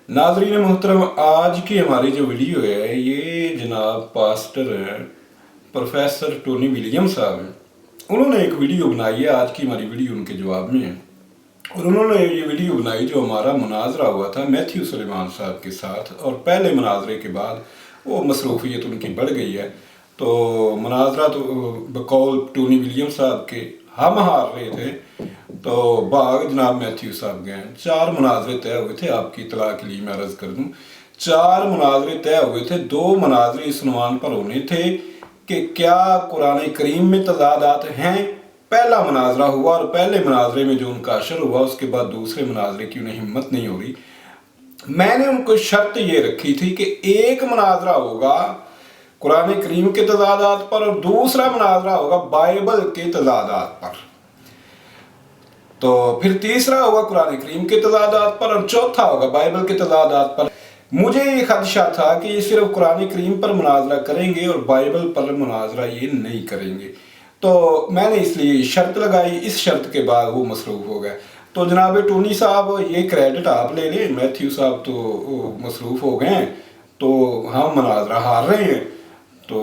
नाजरीन मोहतरम, आज की हमारी जो वीडियो है ये जनाब पास्टर प्रोफेसर टोनी विलियम साहब हैं। उन्होंने एक वीडियो बनाई है, आज की हमारी वीडियो उनके जवाब में है। और उन्होंने ये वीडियो बनाई जो हमारा मुनाजरा हुआ था मैथ्यू सुलेमान साहब के साथ, और पहले मुनाजरे के बाद वो मसरूफियत उनकी बढ़ गई है। तो मुनाजरा तो बकौल टोनी विलियम साहब के हम हार रहे थे, तो भाग जनाब मैथ्यू साहब गए। 4 मुनाजरे तय हुए थे, आपकी इतला के लिए मैं अर्ज कर दूं। 4 मुनाजरे तय हुए थे, 2 मुनाजरे इस उन्वान पर होने थे कि क्या कुरान करीम में तजादात हैं। पहला मुनाजरा हुआ और पहले मुनाजरे में जो उनका अशर हुआ, उसके बाद दूसरे मुनाजरे की उन्हें हिम्मत नहीं हो रही। मैंने उनको शर्त ये रखी थी कि एक मुनाजरा होगा कुरान करीम के तजादात पर और दूसरा मुनाजरा होगा बाइबल के तजादात पर, तो फिर तीसरा होगा कुरान करीम के तजादात पर और चौथा होगा बाइबल के तजादात पर। मुझे ये खदशा था कि ये सिर्फ कुरान करीम पर मुनाजरा करेंगे और बाइबल पर मुनाजरा ये नहीं करेंगे, तो मैंने इसलिए शर्त लगाई। इस शर्त के बाद वो मसरूफ़ हो गए। तो जनाब टोनी साहब, ये क्रेडिट आप ले लें, मैथ्यू साहब तो मसरूफ़ हो गए हैं, तो हम मुनाजरा हार रहे हैं। तो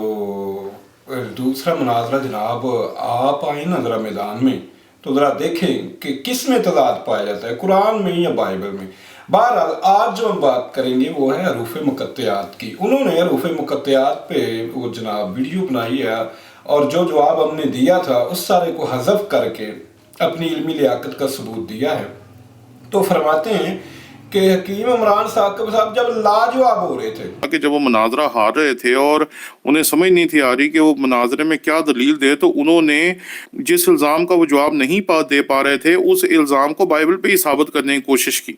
दूसरा मुनाजरा जनाब आप आए ना ज़रा मैदान में, तो ज़रा देखें कि किस में तजाद पाया जाता है, कुरान में या बाइबल में। बहरहाल आज जो हम बात करेंगे वो है हरूफ मुक़त्तयात की। उन्होंने हरूफ मुक़त्तयात पे वो जनाब वीडियो बनाई है और जो जवाब हमने दिया था उस सारे को हज़फ करके अपनी इल्मी लियाकत का सबूत दिया है। तो फरमाते हैं कि हकीम इमरान साकिब साहब जब लाजवाब हो रहे थे कि जब वो मुनाजरा हार रहे थे और उन्हें समझ नहीं थी आ रही कि वो मुनाजरे में क्या दलील दे, तो उन्होंने जिस इल्ज़ाम का वो जवाब नहीं दे पा रहे थे उस इल्ज़ाम को बाइबल पे ही साबित करने की कोशिश की।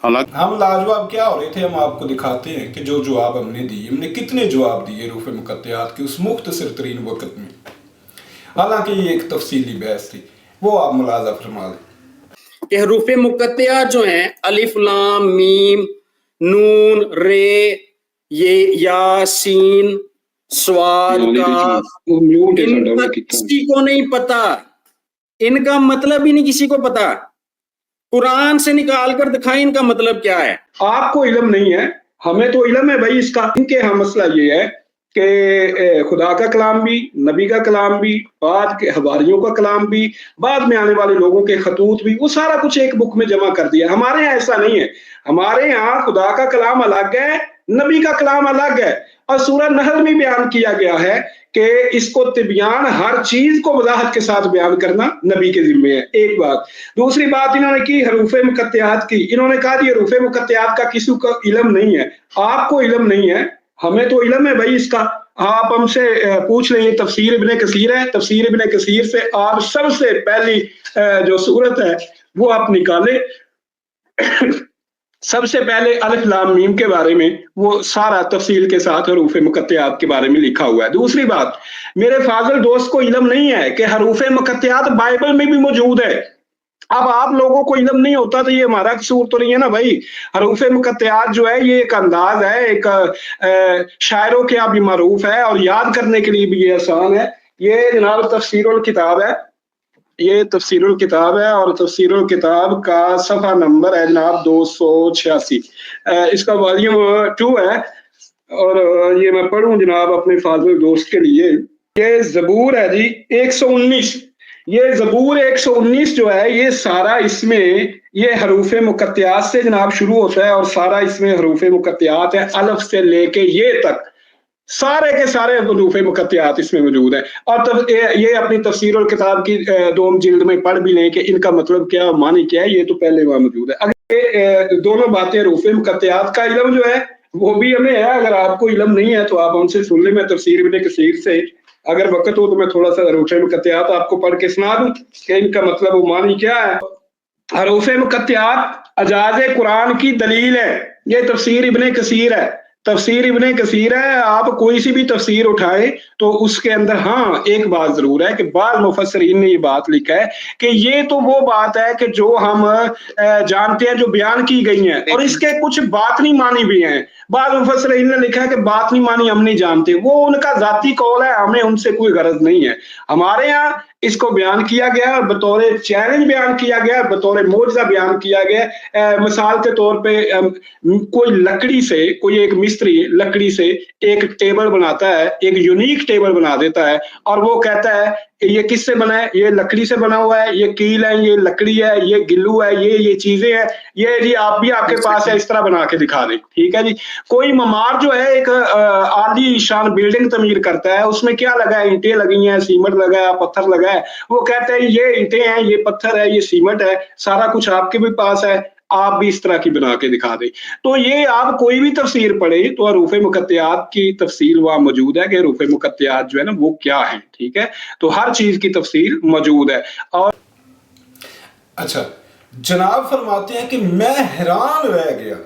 हालांकि हम लाजवाब क्या हो रहे थे, हम आपको दिखाते हैं कि जो जवाब हमने दिए, हमने कितने जवाब दिए हरूफ मुक़त्तयात के उस मुख्तसर तरीन वक़्त में। हालांकि ये एक तफसीली बहस थी, वो आप मुलाज़ा फरमा लें कि हरूफ मुक़त्तयात जो हैं अलिफ लाम मीम नून रे ये या सीन स्वाद का, इनका किसी को नहीं पता, इनका मतलब ही नहीं किसी को पता। कुरान से निकाल कर दिखाएं इनका मतलब क्या है। आपको इल्म नहीं है, हमें तो इल्म है भाई इसका। इनके यहाँ मसला ये है कि खुदा का कलाम भी, नबी का कलाम भी, बाद के हवारियों का कलाम भी, बाद में आने वाले लोगों के खतूत भी, वो सारा कुछ एक बुक में जमा कर दिया। हमारे यहाँ ऐसा नहीं है। हमारे यहाँ खुदा का कलाम अलग है, नबी का कलाम अलग है। और सूरह नहल में बयान किया गया है कि इसको तिबियान, हर चीज को वजाहत के साथ बयान करना नबी के जिम्मे है। एक बात। दूसरी बात इन्होंने की हरूफ मुक़त्तयात की। इन्होंने कहा जी हरूफ मुक़त्तयात का किसी को इल्म नहीं है। आपको इल्म नहीं है, हमें तो इल्म है भाई इसका। आप हमसे पूछ लेंगे, तफसीर इब्ने कसीर है, तफसीर इब्ने कसीर से आप सबसे पहली जो सूरत है वो आप निकाले। सबसे पहले अलिफ लाम मीम के बारे में वो सारा तफसील के साथ हरूफ मुक़त्तयात के बारे में लिखा हुआ है। दूसरी बात, मेरे फाजिल दोस्त को इल्म नहीं है कि हरूफ मुक़त्तयात बाइबल में भी मौजूद है। अब आप लोगों को इल्म नहीं होता तो ये हमारा कसूर तो नहीं है ना भाई। हरूफ मुक़त्तयात जो है ये एक अंदाज है, एक शायरों के यहाँ भी मरूफ है और याद करने के लिए भी ये आसान है। ये जनाब तफसीरुल किताब है, ये तफसीरुल किताब है और तफसीरुल किताब का सफ़ा नंबर है जनाब 286। इसका वॉल्यूम 2 है और ये मैं पढ़ूं जनाब अपने फाजिल दोस्त के लिए। ये ज़बूर है जी 119। ये ज़बूर 119 जो है ये सारा इसमें ये हरूफ मुक़त्तयात से जनाब शुरू होता है और सारा इसमें हरूफ मुक़त्तयात है, अलफ से लेके ये तक सारे के सारे हरूफ मुक़त्तयात इसमें मौजूद है। और तब ये अपनी तफसीरुल किताब की 2 जिल्द में पढ़ भी लें कि इनका मतलब क्या, मानी क्या है, ये तो पहले वहां मौजूद है। अगर दोनों बातें हरूफ मुक़त्तयात का इल्म जो है वो भी हमें है। अगर आपको इल्म नहीं है तो आप हमसे सुन ले। मैं तफसीर इब्ने कसीर से अगर वक्त हो तो मैं थोड़ा सा हरूफ मुक़त्तयात आपको पढ़ के सुना दूं कि इनका मतलब वो मानी क्या है। हरूफ मुक़त्तयात अजाज़े कुरान की दलील है। ये तफसीर इब्ने कसीर है, तफसीर इब्ने कसीर है। आप कोई सी भी तफसीर उठाएं तो उसके अंदर हाँ एक बात जरूर है कि बाद मुफस्सिरीन ने ये बात लिखा है कि ये तो वो बात है कि जो हम जानते हैं, जो बयान की गई है, और इसके कुछ बातनी मानी भी हैं। बाद मुफस्सिरीन ने लिखा है कि बातनी मानी हम नहीं जानते, वो उनका जाती कौल है, हमें उनसे कोई गरज नहीं है। हमारे यहाँ इसको बयान किया गया और बतौर चैलेंज बयान किया गया, बतौर मौजज़ा बयान किया गया। मिसाल के तौर पे कोई लकड़ी से, कोई एक मिस्त्री लकड़ी से एक टेबल बनाता है, एक यूनिक टेबल बना देता है और वो कहता है ये किससे बना है, ये लकड़ी से बना हुआ है, ये कील है, ये लकड़ी है, ये गिल्लू है, ये चीजें हैं, ये जी आप भी आपके पास है, इस तरह बना के दिखा दें। ठीक है जी। कोई ममार जो है एक आली शान बिल्डिंग तमीर करता है, उसमें क्या लगा है, ईंटें लगी हैं, सीमेंट लगा है, पत्थर लगा है, वो कहता है ये ईंटें हैं, ये पत्थर है, ये सीमेंट है, सारा कुछ आपके भी पास है, आप भी इस तरह की बना के दिखा दें। तो ये आप कोई भी तफसीर पढ़े तो हरूफ मुकत्तयात की तफसील वहां मौजूद है कि हरूफ मुकत्तयात जो है ना वो क्या है। ठीक है, तो हर चीज की तफसील मौजूद है। और अच्छा, जनाब फरमाते हैं कि मैं हैरान रह गया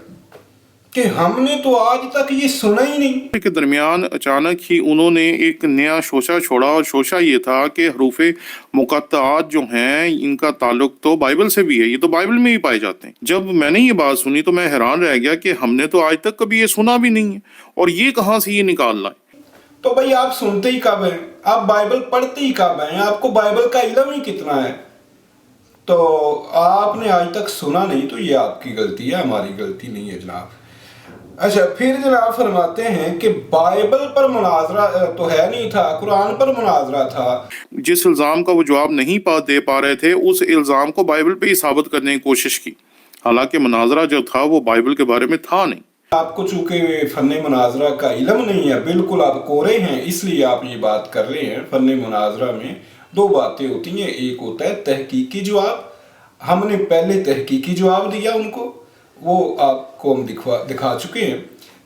कि हमने तो आज तक ये सुना ही नहीं। के दरमियान अचानक ही उन्होंने एक नया शोशा छोड़ा, और शोशा ये था कि हरूफे मुकत्तआत जो हैं इनका ताल्लुक तो बाइबल से भी है, ये तो बाइबल में ही पाए जाते हैं। जब मैंने ये बात सुनी तो मैं हैरान रह गया कि हमने तो आज तक कभी ये सुना भी नहीं है, और ये कहाँ से ये निकाल लाए। तो भाई आप सुनते ही कब हैं, आप बाइबल पढ़ते ही कब हैं, आपको बाइबल का इल्म ही कितना है? तो आपने आज तक सुना नहीं तो ये आपकी गलती है, हमारी गलती नहीं है जनाब। अच्छा, फिर जनाब फरमाते हैं कि बाइबल पर मुनाजरा तो है नहीं था, कुरान पर मुनाजरा था। जिस इल्ज़ाम का वो जवाब नहीं दे पा रहे थे, उस इल्ज़ाम को बाइबल पे ही साबित करने की कोशिश की, हालांकि मुनाजरा जो था वो बाइबल के बारे में था नहीं। आपको चूंकि फन मुनाजरा का इल्म नहीं है, बिल्कुल आप कोरे हैं, इसलिए आप ये बात कर रहे हैं। फन मुनाजरा में दो बातें होती हैं, एक होता है तहकीकी जवाब, हमने पहले तहकीकी जवाब दिया उनको, वो आपको हम दिखा चुके हैं।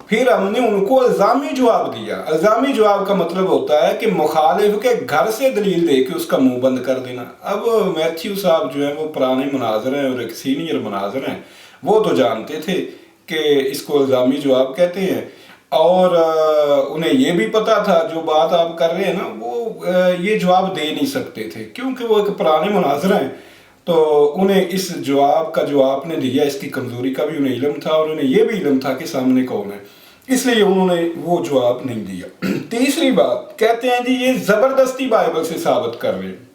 फिर हमने उनको इल्ज़ामी जवाब दिया। इल्ज़ामी जवाब का मतलब होता है कि मुखालिफ के घर से दलील दे के उसका मुंह बंद कर देना। अब मैथ्यू साहब जो है वो पुराने मुनाजर हैं और एक सीनियर मुनाजर हैं, वो तो जानते थे कि इसको इल्ज़ामी जवाब कहते हैं, और उन्हें ये भी पता था जो बात आप कर रहे हैं ना वो ये जवाब दे नहीं सकते थे, क्योंकि वो एक पुराने मुनाजर हैं। तो उन्हें इस जवाब का जो आपने दिया इसकी कमजोरी का भी उन्हें इल्म था, और उन्हें यह भी इल्म था कि सामने कौन है, इसलिए उन्होंने वो जवाब नहीं दिया। तीसरी बात, कहते हैं जी ये जबरदस्ती बाइबल से साबित कर रहे हैं।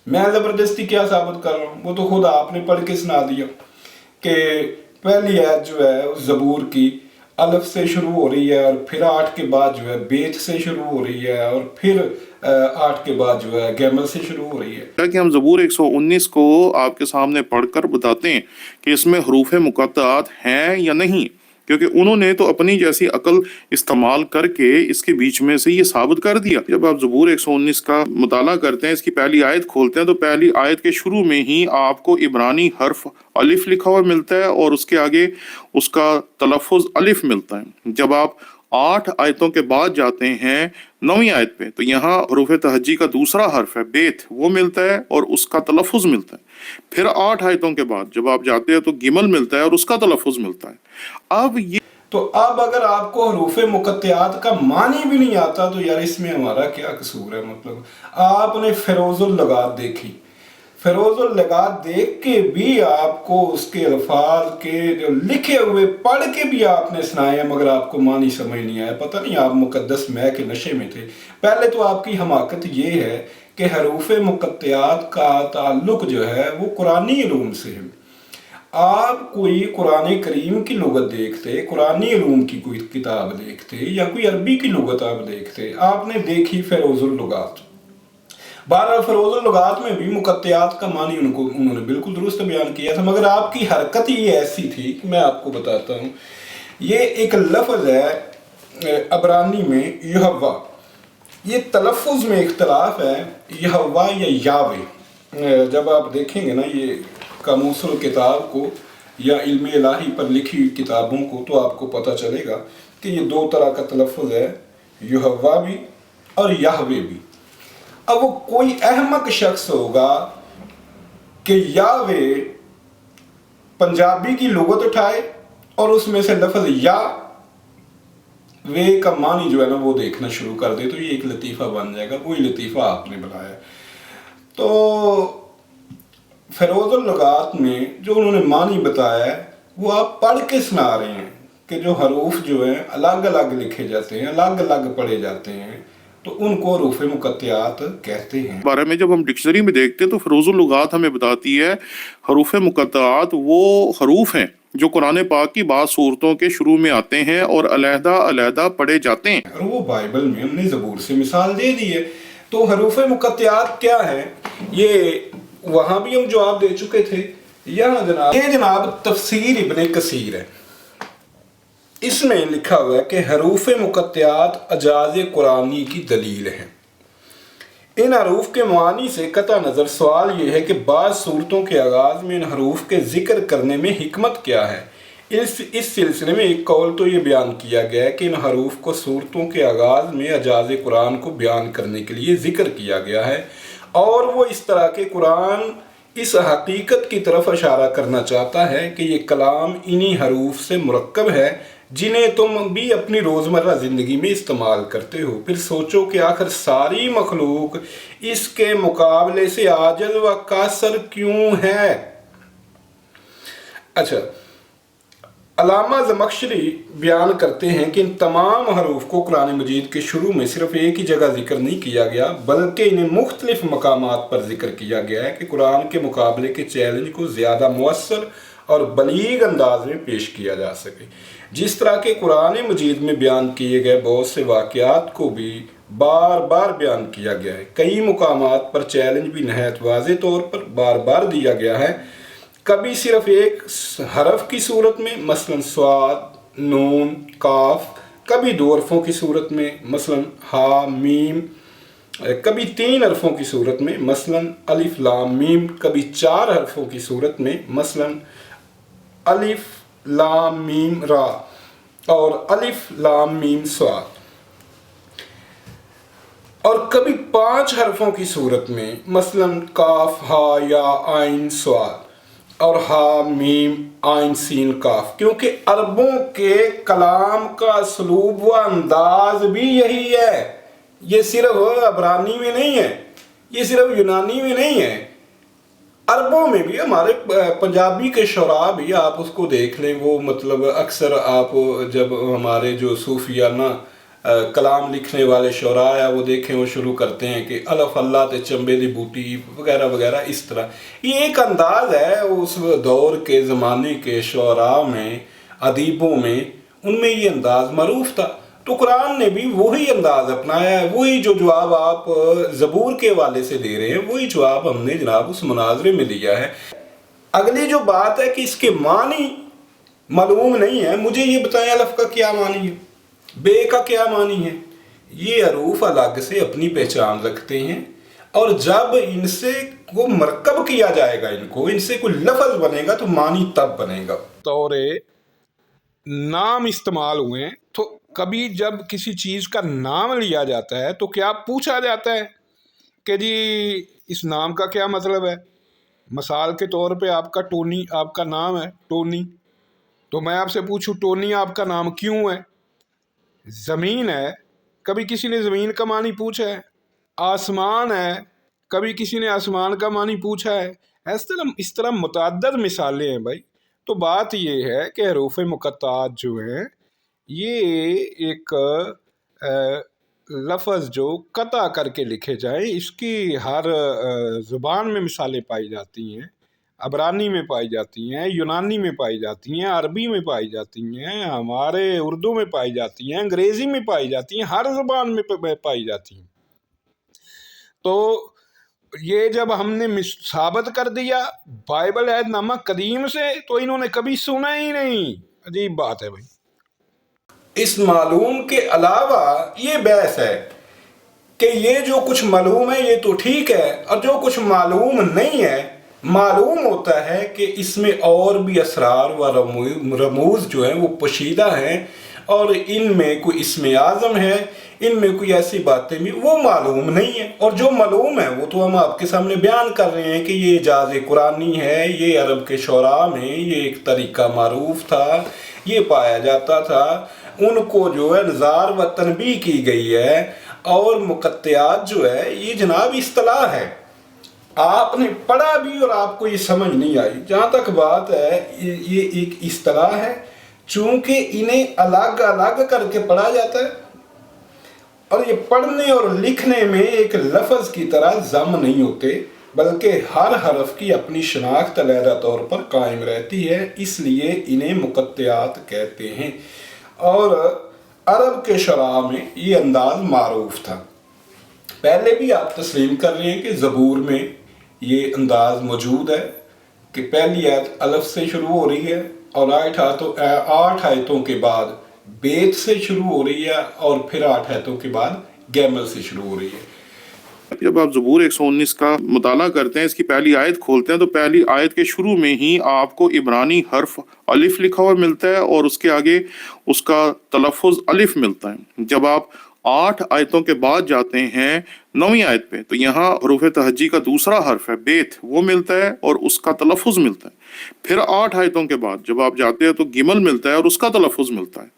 मैं जबरदस्ती क्या साबित कर रहा हूँ, वो तो खुद आपने पढ़ के सुना दिया कि पहली आयत जो है उस ज़बूर की अलफ से शुरू हो रही है, और फिर 8 के बाद जो है बेत से शुरू हो रही है, और फिर 8 के बाद जो है गैमल से शुरू हो रही है। कि हम ज़बूर 119 को आपके सामने पढ़कर बताते हैं कि इसमें हरूफ मुकत्तआत हैं या नहीं, क्योंकि उन्होंने तो अपनी जैसी अकल इस्तेमाल करके इसके बीच में से ये साबित कर दिया। जब आप ज़बूर 119 का मुताला करते हैं, इसकी पहली आयत खोलते हैं, तो पहली आयत के शुरू में ही आपको इब्रानी हर्फ अलिफ लिखा हुआ मिलता है, और उसके आगे उसका तलफ़ुज़ अलिफ मिलता है। जब आप 8 आयतों के बाद जाते हैं 9वीं आयत पे, तो यहाँ हरूफ तहज्जी का दूसरा हर्फ है बेत, वो मिलता है और उसका तलफ़ुज़ मिलता है। फिर 8 आयतों के बाद जब आप जाते हैं तो गिमल मिलता है और उसका तलफ़ुज़ मिलता है। अब ये तो अब अगर आपको हरूफ मुकत्तआत का मानी भी नहीं आता तो यार इसमें हमारा क्या कसूर है? मतलब आपने फिरोजुल लगात देखी, फिरोजुल लगात देख के भी आपको उसके अल्फाज के जो लिखे हुए पढ़ के भी आपने सुनाए, मगर आपको मानी समझ नहीं आया। पता नहीं आप मुकद्दस मैं के नशे में थे। पहले तो आपकी हमाकत ये है कि हरूफ मुकत्तआत का ताल्लुक जो है वो कुरानी इल्म से है। आप कोई कुरान करीम की लुगत देखते, कुरानी इल्म की कोई किताब देखते, या कोई अरबी की लुगत आप देखते, आपने देखी फिरोजुल लगात। बहरहाल फिरोजुल लगात में भी मुकत्तआत का मानी उन्होंने बिल्कुल दुरुस्त बयान किया था, मगर आपकी हरकत ही ऐसी थी कि मैं आपको बताता हूँ। ये एक लफ्ज़ है अबरानी में यहवा, ये तलफ़ुज़ में इख्तलाफ है, यहवा या यावे। जब आप देखेंगे ना ये कामूसुल किताब को या इल्म इलाही पर लिखी हुई किताबों को, तो आपको पता चलेगा कि ये दो तरह का तलफ़ुज़ है, यहवा भी और याहवे भी। अब वो कोई अहमक शख्स होगा कि यावे पंजाबी की लुगत उठाए और उसमें से लफ्ज़ या वे का मानी जो है ना वो देखना शुरू कर दे, तो ये एक लतीफ़ा बन जाएगा। वही लतीफ़ा आपने बनाया। तो फिरोजुल लगात में जो उन्होंने मानी बताया है वो आप पढ़ के सुना रहे हैं कि जो हरूफ जो हैं अलग अलग लिखे जाते हैं, अलग अलग पढ़े जाते हैं, तो उनको हरूफ मुकत्तियात कहते हैं। बारे में जब हम डिक्शनरी में देखते हैं तो फरोजुल लुगात हमें बताती है हरूफ मुकत्तआत वो हरूफ हैं जो कुरान पाक की बाद सूरतों के शुरू में आते हैं और अलहदा अलहदा पढ़े जाते हैं। और वो बाइबल में हमने ज़बूर से मिसाल दे दी है। तो हरूफ मुकत्तियात क्या है, ये वहाँ भी हम जवाब दे चुके थे। यहाँ जनाब तफसीर इब्ने कसीर है, इसमें लिखा हुआ है कि हरूफ मुकत्तियात अजाज़ कुरानी की दलील है। इन हरूफ के मानी से कता नज़र सवाल ये है कि बाद सूरतों के आगाज़ में इन हरूफ के ज़िक्र करने में हिकमत क्या है। इस सिलसिले में एक कौल तो ये बयान किया गया है कि इन हरूफ को सूरतों के आगाज़ में अजाज़ कुरान को बयान करने के लिए ज़िक्र किया गया है, और वो इस तरह के कुरान इस हकीकत की तरफ इशारा करना चाहता है कि ये कलाम इन्हीं हरूफ से मुरक्कब है जिन्हें तुम भी अपनी रोज़मर्रा ज़िंदगी में इस्तेमाल करते हो। फिर सोचो कि आखिर सारी मखलूक इसके मुकाबले से आजज़ व कासर क्यों है। अच्छा, अल्लामा ज़मख़शरी बयान करते हैं कि इन तमाम हरूफ को कुरान मजीद के शुरू में सिर्फ एक ही जगह जिक्र नहीं किया गया, बल्कि इन्हें मुख्तलिफ मकामात पर जिक्र किया गया है कि कुरान के मुकाबले के चैलेंज को ज़्यादा मुअस्सर और बलीग अंदाज में पेश किया जा सके। जिस तरह के कुरान मजीद में बयान किए गए बहुत से वाक़यात को भी बार बार बयान किया गया है। कई मुकामात पर चैलेंज भी नहायत वाज़े तौर पर बार बार दिया गया है, कभी सिर्फ एक हरफ की सूरत में मसलन स्वाद, नून, काफ, कभी दो हरफों की सूरत में मसलन हा, मीम, कभी तीन हरफों की सूरत में मसलन अलिफ लाम मीम, कभी चार हरफों की सूरत में मसलन अलिफ लाम मीम रा और अलिफ लाम मीम स्वाद, और कभी पांच हरफों की सूरत में मसलन काफ हा या आइन स्वाद और हा मीम आइन सीन काफ। क्योंकि अरबों के कलाम का सलूब व अंदाज भी यही है। ये सिर्फ अबरानी में नहीं है, ये सिर्फ यूनानी में नहीं है, अरबों में भी। हमारे पंजाबी के शोरा भी आप उसको देख लें, वो मतलब अक्सर आप जब हमारे जो सूफियाना कलाम लिखने वाले शोरा है वो देखें, वो शुरू करते हैं कि अलफ अल्लाह ते चंबे दी बूटी वगैरह वगैरह। इस तरह ये एक अंदाज है उस दौर के ज़माने के शोरा में, अदीबों में, उनमें ये अंदाज मरूफ था। तो कुरान ने भी वही अंदाज अपनाया है। वही जो जवाब आप ज़बूर के हवाले से दे रहे हैं, वही जवाब हमने जनाब उस मुनाजरे में लिया है। अगली जो बात है कि इसके मानी मालूम नहीं है, मुझे ये बताएं अलफ का क्या मानी है, बे का क्या मानी है। ये हरूफ अलग से अपनी पहचान रखते हैं, और जब इनसे को मरकब किया जाएगा, इनसे कोई लफ्ज़ बनेगा तो मानी तब बनेगा। तौरे नाम इस्तेमाल हुए, तो कभी जब किसी चीज़ का नाम लिया जाता है तो क्या पूछा जाता है कि जी इस नाम का क्या मतलब है। मिसाल के तौर पे आपका टोनी, आपका नाम है टोनी, तो मैं आपसे पूछूं टोनी आपका नाम क्यों है। ज़मीन है, कभी किसी ने ज़मीन का मानी पूछा है। आसमान है, कभी किसी ने आसमान का मानी पूछा है। इस तरह मुतअद्दिद मिसालें हैं भाई। तो बात ये है कि हरूफ मुकत्तआत जो हैं ये एक लफ्ज़ जो कता करके लिखे जाए, इसकी हर ज़ुबान में मिसालें पाई जाती हैं। अबरानी में पाई जाती हैं, यूनानी में पाई जाती हैं, अरबी में पाई जाती हैं, हमारे उर्दू में पाई जाती हैं, अंग्रेज़ी में पाई जाती हैं, हर ज़ुबान में पाई जाती हैं। तो ये जब हमने साबित कर दिया बाइबल अहदनामा कदीम से, तो इन्होंने कभी सुना ही नहीं। अजीब बात है भाई। इस मालूम के अलावा ये बहस है कि ये जो कुछ मालूम है ये तो ठीक है, और जो कुछ मालूम नहीं है, मालूम होता है कि इसमें और भी असरार व रमूज़ जो हैं वो पोशीदा हैं, और इनमें कोई इसमें आज़म है, इनमें कोई ऐसी बातें भी वो मालूम नहीं है। और जो मालूम है वो तो हम आपके सामने बयान कर रहे हैं कि ये इजाज़ कुरानी है, ये अरब के शोरा में ये एक तरीका मारूफ था, ये पाया जाता था। उनको जो है नज़ार व तनबीह की गई है। और मुकत्तियात जो है ये जनाब इस्तिलाह है, आपने पढ़ा भी और आपको ये समझ नहीं आई। जहाँ तक बात है ये एक इस्तिलाह है, चूँकि इन्हें अलग अलग करके पढ़ा जाता है, और ये पढ़ने और लिखने में एक लफ्ज़ की तरह जम नहीं होते, बल्कि हर हरफ की अपनी शनाख्त अलहदा तौर पर कायम रहती है, इसलिए इन्हें मुकत्तियात कहते हैं। और अरब के शरा में ये अंदाज मारूफ था। पहले भी आप तस्लीम कर रहे हैं कि ज़बूर में ये अंदाज मौजूद है कि पहली आयत अलफ से शुरू हो रही है और 8 आयतों के बाद बेत से शुरू हो रही है और फिर 8 आयतों के बाद गैमल से शुरू हो रही है। जब आप ज़बूर 119 का मुताला करते हैं, इसकी पहली आयत खोलते हैं, तो पहली आयत के शुरू में ही आपको इब्रानी हर्फ अलिफ लिखा हुआ मिलता है और उसके आगे उसका तलफ़ुज़ अलिफ मिलता है। जब आप 8 आयतों के बाद जाते हैं 9वीं आयत पे, तो यहाँ हरूफ तहज्जी का दूसरा हर्फ है बेत, वो मिलता है और उसका तलफ़ुज़ मिलता है। फिर 8 आयतों के बाद जब आप जाते हैं तो गिमल मिलता है और उसका तलफ़ुज़ मिलता है।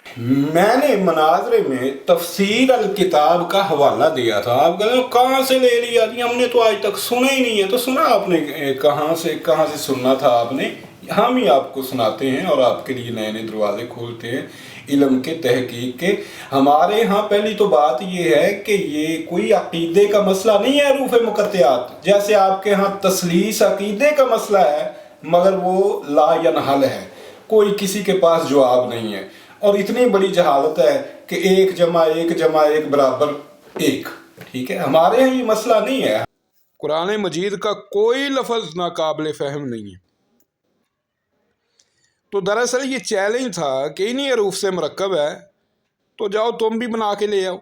मैंने मनाजरे में तफसीर अल किताब का हवाला दिया था। आप कहते हो कहाँ से ले लिया जी, हमने तो आज तक सुना ही नहीं है। तो सुना आपने कहाँ से सुनना था आपने? हम ही आपको सुनाते हैं और आपके लिए नए नए दरवाजे खोलते हैं इल्म के तहकीक के। हमारे यहाँ पहली तो बात ये है कि ये कोई अकीदे का मसला नहीं है हरूफ मुकत्तियात, जैसे आपके यहाँ तसलीस अकीदे का मसला है, मगर वो ला यनहल है, कोई किसी के पास जवाब नहीं है। और इतनी बड़ी जहालत है कि 1 जमा 1 बराबर 1, ठीक है। हमारे यहाँ ये मसला नहीं है। कुरान मजीद का कोई लफ्ज़ नाकाबिल फ़हम नहीं है। तो दरअसल ये चैलेंज था कि इन्हीं हरूफ से मरकब है, तो जाओ तुम भी बना के ले आओ।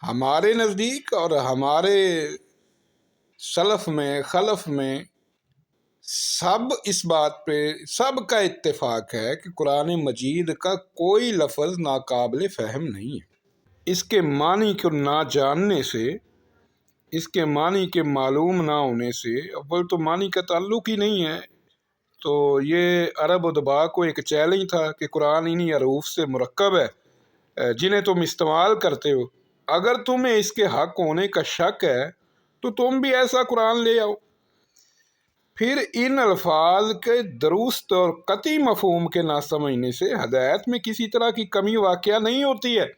हमारे नज़दीक और हमारे सलफ़ में खलफ़ में सब इस बात पे सब का इत्तेफाक है कि कुरान मजीद का कोई लफ्ज़ नाकाबिल फ़हम नहीं है। इसके मानी को ना जानने से, इसके मानी के मालूम ना होने से, अव्वल तो मानी का ताल्लुक़ ही नहीं है। तो ये अरब उदबा को एक चैलेंज था कि कुरान इन्हीं हरूफ से मुरक्कब है जिन्हें तुम इस्तेमाल करते हो। अगर तुम्हें इसके हक होने का शक है तो तुम भी ऐसा कुरान ले आओ। फिर इन अल्फाज के दुरुस्त और कती मफहूम के ना समझने से हदायत में किसी तरह की कमी वाक़या नहीं होती है।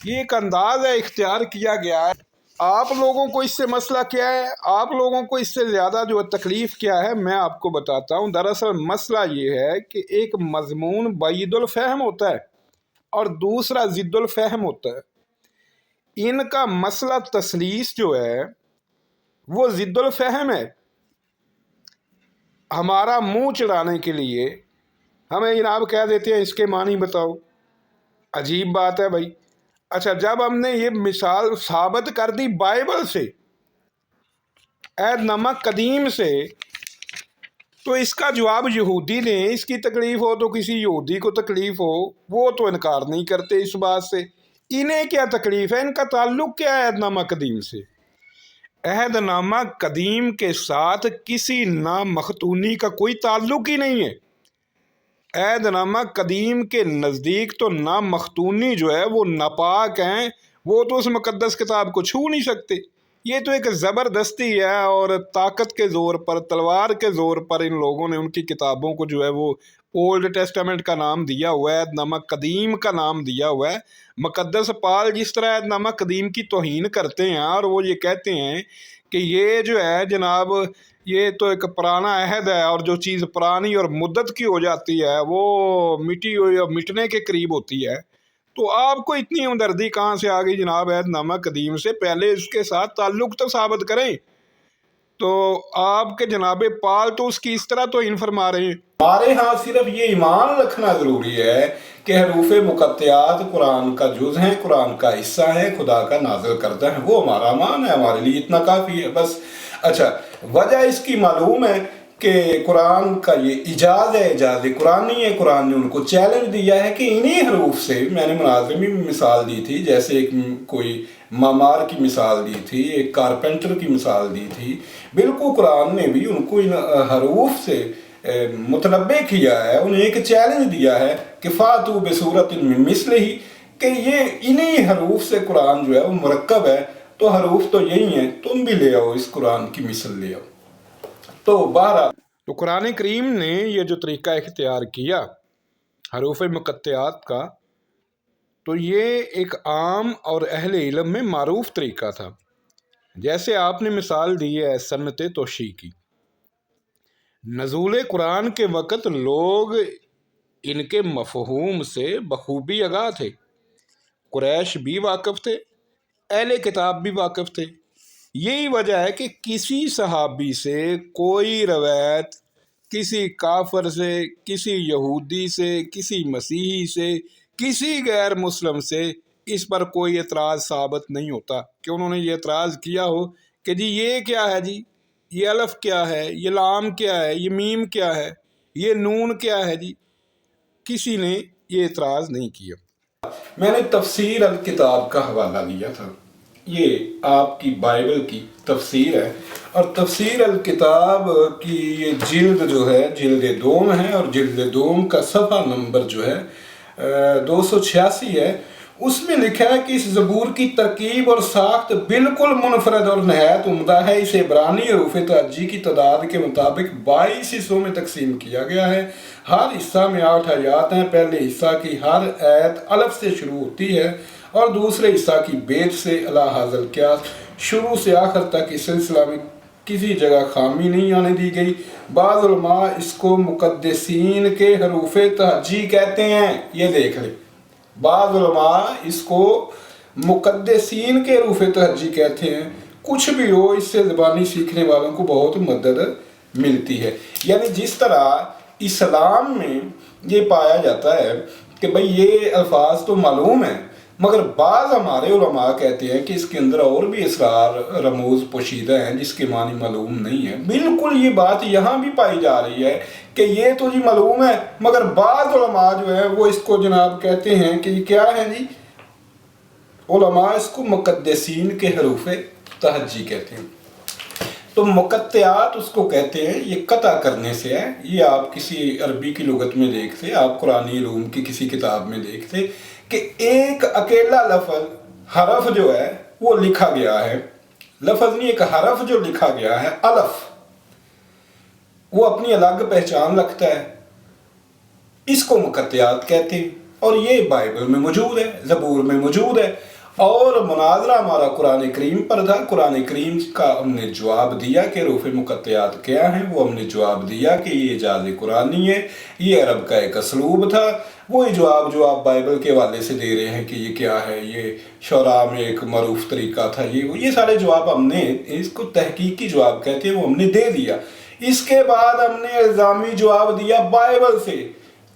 ये एक अंदाज है, इख्तियार किया गया है। आप लोगों को इससे मसला क्या है, आप लोगों को इससे ज़्यादा जो तकलीफ़ क्या है, मैं आपको बताता हूँ। दरअसल मसला ये है कि एक मज़मून बैदुल फ़हम होता है और दूसरा ज़िद्दुल फ़हम होता है। इनका मसला तसलीस जो है वो ज़िद्दुल फ़हम है। हमारा मुंह चढ़ाने के लिए हमें जनाब कह देते हैं इसके मानी बताओ। अजीब बात है भाई। अच्छा, जब हमने ये मिसाल साबित कर दी बाइबल से, अहदनामा कदीम से, तो इसका जवाब यहूदी ने, इसकी तकलीफ़ हो तो किसी यहूदी को तकलीफ़ हो, वो तो इनकार नहीं करते इस बात से। इन्हें क्या तकलीफ़ है, इनका ताल्लुक़ क्या है अहदनामा कदीम से? अहदनामा कदीम के साथ किसी नामख्तूनी का कोई ताल्लुक़ ही नहीं है। अहदनामा कदीम के नज़दीक तो नामख्तूनी जो है वो नापाक हैं, वो तो उस मुक़द्दस किताब को छू नहीं सकते। ये तो एक ज़बरदस्ती है और ताकत के ज़ोर पर, तलवार के ज़ोर पर इन लोगों ने उनकी किताबों को जो है वो ओल्ड टेस्टामेंट का नाम दिया हुआ है, अहदनामा कदीम का नाम दिया हुआ है। मुक़द्दस पाल जिस तरह अहदनामा कदीम की तौहीन करते हैं और वो ये कहते हैं कि ये जो है जनाब ये तो एक पुराना अहद है और जो चीज़ पुरानी और मुद्दत की हो जाती है वो मिटने के करीब होती है। तो आपको इतनी हमदर्दी कहाँ से आ गई जनाब अहदनामा कदीम से? पहले इसके साथ ताल्लुक़ तो साबित करें। तो आपके जनाब पाल तो उसकी इस तरह तो इन फरमा रहे हैं। हमारे यहाँ सिर्फ ये ईमान रखना ज़रूरी है कि हरूफ मुक़त्तियात कुरान का जुज़ है, कुरान का हिस्सा है, खुदा का नाज़िल करता है, वो हमारा मान है, हमारे लिए इतना काफ़ी है बस। अच्छा, वजह इसकी मालूम है कि कुरान का ये इजाज़ है, इजाज़ कुरान नहीं है। कुरान ने उनको चैलेंज दिया है कि इन्हीं हरूफ से, मैंने मुनाज़रे में मिसाल दी थी, जैसे एक कोई मामार की मिसाल दी थी, एक कारपेंटर की मिसाल दी थी, बिल्कुल कुरान ने भी उनको इन हरूफ से मुतनब्बे किया है, उन्हें एक चैलेंज दिया है कि फ़ातू बेसूरत मिस्लिही, कि ये इन्हीं हरूफ से कुरान जो है वो मुरक्कब है, तो हरूफ तो यही हैं, तुम भी ले आओ इस कुरान की मिसल ले आओ। तो बहरहाल तो कुरान करीम ने ये जो तरीका इख्तियार किया हरूफ मुक़त्तियात का, تو یہ ایک عام اور اہل علم میں معروف طریقہ تھا. جیسے آپ نے مثال دی ہے سنت توشیع کی. نزول قرآن کے وقت لوگ ان کے مفہوم سے بخوبی آگاہ تھے. قریش بھی واقف تھے، اہل کتاب بھی واقف تھے. یہی وجہ ہے کہ کسی صحابی سے کوئی روایت کسی کافر سے، کسی یہودی سے، کسی مسیحی سے، کسی غیر مسلم سے اس پر کوئی اعتراض ثابت نہیں ہوتا کہ انہوں نے یہ اعتراض کیا ہو کہ جی یہ کیا ہے، جی یہ الف کیا ہے، یہ لام کیا ہے، یہ میم کیا ہے، یہ نون کیا ہے. جی کسی نے یہ اعتراض نہیں کیا. میں نے تفسیر الکتاب کا حوالہ دیا تھا. یہ آپ کی بائبل کی تفسیر ہے، اور تفسیر الکتاب کی یہ جلد جو ہے جلد دوم ہے، اور جلد دوم کا صفحہ نمبر جو ہے 286 ہے. اس میں لکھا ہے کہ اس زبور کی ترکیب اور ساخت بالکل منفرد اور نہایت عمدہ ہے. اسے عبرانی حروف تہجی کی تعداد کے مطابق 22 حصوں میں تقسیم کیا گیا ہے. ہر حصہ میں 8 آیات ہیں. پہلے حصہ کی ہر آیت الف سے شروع ہوتی ہے اور دوسرے حصہ کی بیت سے الی ھذا القیاس شروع سے آخر تک اس سلسلہ میں کسی جگہ خامی نہیں آنے دی گئی. بعض علماء اس کو مقدسین کے حروف تہجی کہتے ہیں. یہ دیکھ لیں، بعض علماء اس کو مقدسین کے حروف تہجی کہتے ہیں. کچھ بھی ہو، اس سے زبانی سیکھنے والوں کو بہت مدد ملتی ہے. یعنی جس طرح اسلام میں یہ پایا جاتا ہے کہ بھئی یہ الفاظ تو معلوم ہیں، مگر بعض ہمارے علماء کہتے ہیں کہ اس کے اندر اور بھی اسرار رموز پوشیدہ ہیں جس کے معنی معلوم نہیں ہے. بالکل یہ بات یہاں بھی پائی جا رہی ہے کہ یہ تو جی معلوم ہے، مگر بعض علماء جو ہیں وہ اس کو جناب کہتے ہیں کہ یہ کیا ہے جی، علماء اس کو مقدسین کے حروف تہجی کہتے ہیں. تو مقطعات اس کو کہتے ہیں، یہ قطع کرنے سے ہے. یہ آپ کسی عربی کی لغت میں دیکھتے، آپ قرآنی علوم کی کسی کتاب میں دیکھتے کہ ایک اکیلا لفظ حرف جو ہے وہ لکھا گیا ہے. لفظ نہیں، ایک حرف جو لکھا گیا ہے الف، وہ اپنی الگ پہچان رکھتا ہے. اس کو مقطعات کہتے ہیں، اور یہ بائبل میں موجود ہے، زبور میں موجود ہے. اور مناظرہ ہمارا قرآن کریم پر تھا. قرآن کریم کا ہم نے جواب دیا کہ حروف مقطعات کیا ہیں. وہ ہم نے جواب دیا کہ یہ اعجاز قرآنی ہے، یہ عرب کا ایک اسلوب تھا. وہی جواب جو آپ بائبل کے حوالے سے دے رہے ہیں کہ یہ کیا ہے، یہ شعراء میں ایک معروف طریقہ تھا، یہ سارے جواب ہم نے، اس کو تحقیقی جواب کہتے ہیں، وہ ہم نے دے دیا. اس کے بعد ہم نے الزامی جواب دیا بائبل سے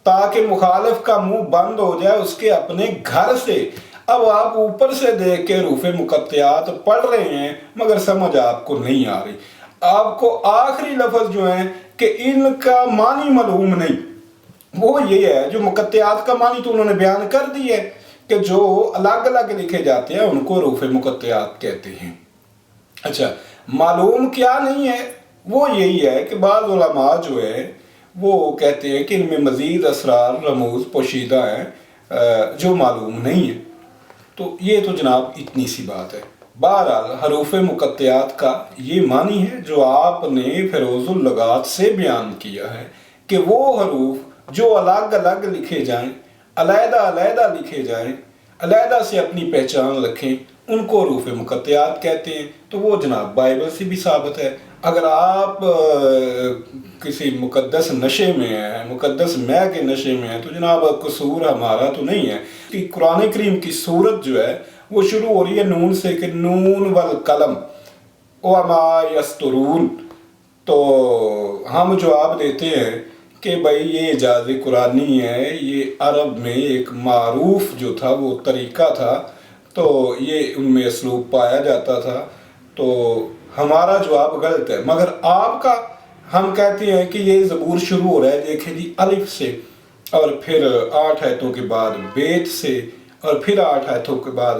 تاکہ مخالف کا منہ بند ہو جائے اس کے اپنے گھر سے. اب آپ اوپر سے دیکھ کے حروف مقطعات پڑھ رہے ہیں مگر سمجھ آپ کو نہیں آ رہی. آپ کو آخری لفظ جو ہیں کہ ان کا معنی معلوم نہیں، وہ یہ ہے جو مقطعات کا معنی تو انہوں نے بیان کر دی ہے کہ جو الگ الگ لکھے جاتے ہیں ان کو حروف مقطعات کہتے ہیں. اچھا، معلوم کیا نہیں ہے؟ وہ یہی ہے کہ بعض علماء جو ہے وہ کہتے ہیں کہ ان میں مزید اسرار رموز پوشیدہ ہیں جو معلوم نہیں ہے. تو یہ تو جناب اتنی سی بات ہے. بہرحال حروف مقطعات کا یہ معنی ہے جو آپ نے فیروز اللغات سے بیان کیا ہے کہ وہ حروف جو الگ الگ لکھے جائیں، علیحدہ علیحدہ لکھے جائیں، علیحدہ سے اپنی پہچان رکھیں، ان کو حروف مقطعات کہتے ہیں. تو وہ جناب بائبل سے بھی ثابت ہے. اگر آپ کسی مقدس نشے میں ہیں، مقدس مے کے نشے میں ہیں، تو جناب قصور ہمارا تو نہیں ہے. کہ قرآن کریم کی صورت جو ہے وہ شروع ہو رہی ہے نون سے کہ نون والقلم وما یسطرون. تو ہم جواب دیتے ہیں کہ بھائی یہ اعجاز قرآنی ہے، یہ عرب میں ایک معروف جو تھا وہ طریقہ تھا، تو یہ ان میں اسلوب پایا جاتا تھا. تو ہمارا جواب غلط ہے. مگر آپ کا، ہم کہتے ہیں کہ یہ زبور شروع ہو رہا ہے دیکھیں جی الف سے، اور پھر 8 آیتوں کے بعد بیت سے، اور پھر 8 آیتوں کے بعد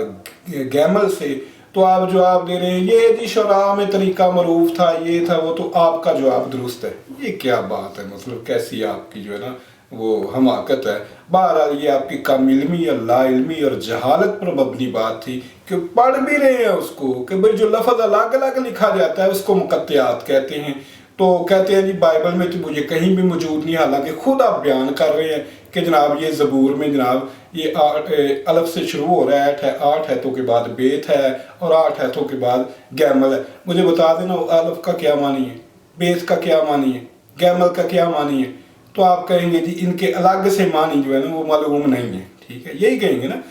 گیمل سے. تو آپ جواب دے رہے ہیں یہ جی شعراء میں طریقہ معروف تھا، یہ تھا وہ. تو آپ کا جواب درست ہے. یہ کیا بات ہے، مطلب کیسی آپ کی جو ہے نا وہ حماقت ہے. بہرحال یہ آپ کی کم علمی یا لا علمی اور جہالت پر مبنی بات تھی کہ پڑھ بھی رہے ہیں اس کو کہ بھئی جو لفظ الگ الگ لکھا جاتا ہے اس کو مقطعات کہتے ہیں. تو کہتے ہیں جی بائبل میں تو مجھے کہیں بھی موجود نہیں، حالانکہ خود آپ بیان کر رہے ہیں कि जनाब ये ज़बूर में जनाब ये अलफ से शुरू हो रहा है, 8 हैतों के बाद बेत है और 8 हैतों के बाद गैमल है। मुझे बता देना अलफ का क्या मानी है, बेत का क्या मानी है, गैमल का क्या मानी है। तो आप कहेंगे जी इनके अलग से मानी जो है ना वो मालूम नहीं है, ठीक है, यही कहेंगे ना।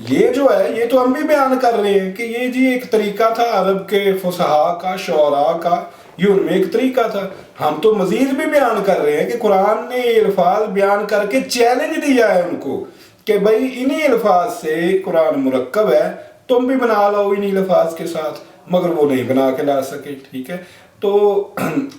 ये जो है ये तो हम भी बयान कर रहे हैं कि ये जी एक तरीका था अरब के फुसहा का, शौरा का, ये उनमें एक तरीका था। हम तो मजीद भी बयान कर रहे हैं कि कुरान ने ये अल्फाज बयान करके चैलेंज दिया है उनको कि भाई इन्हीं अल्फाज से कुरान मुरक्कब है, तुम भी बना लो इन्हीं अल्फाज के साथ, मगर वो नहीं बना के ला सके, ठीक है। तो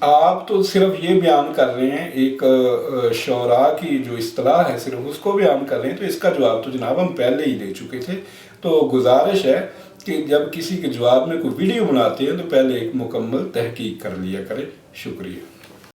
आप तो सिर्फ ये बयान कर रहे हैं, एक शौरा की जो इस्तिलाह है सिर्फ उसको बयान कर रहे हैं। तो इसका जवाब तो जनाब हम पहले ही दे चुके थे। तो गुजारिश है कि जब किसी के जवाब में कोई वीडियो बनाते हैं तो पहले एक मुकम्मल तहकीक कर लिया करें। शुक्रिया।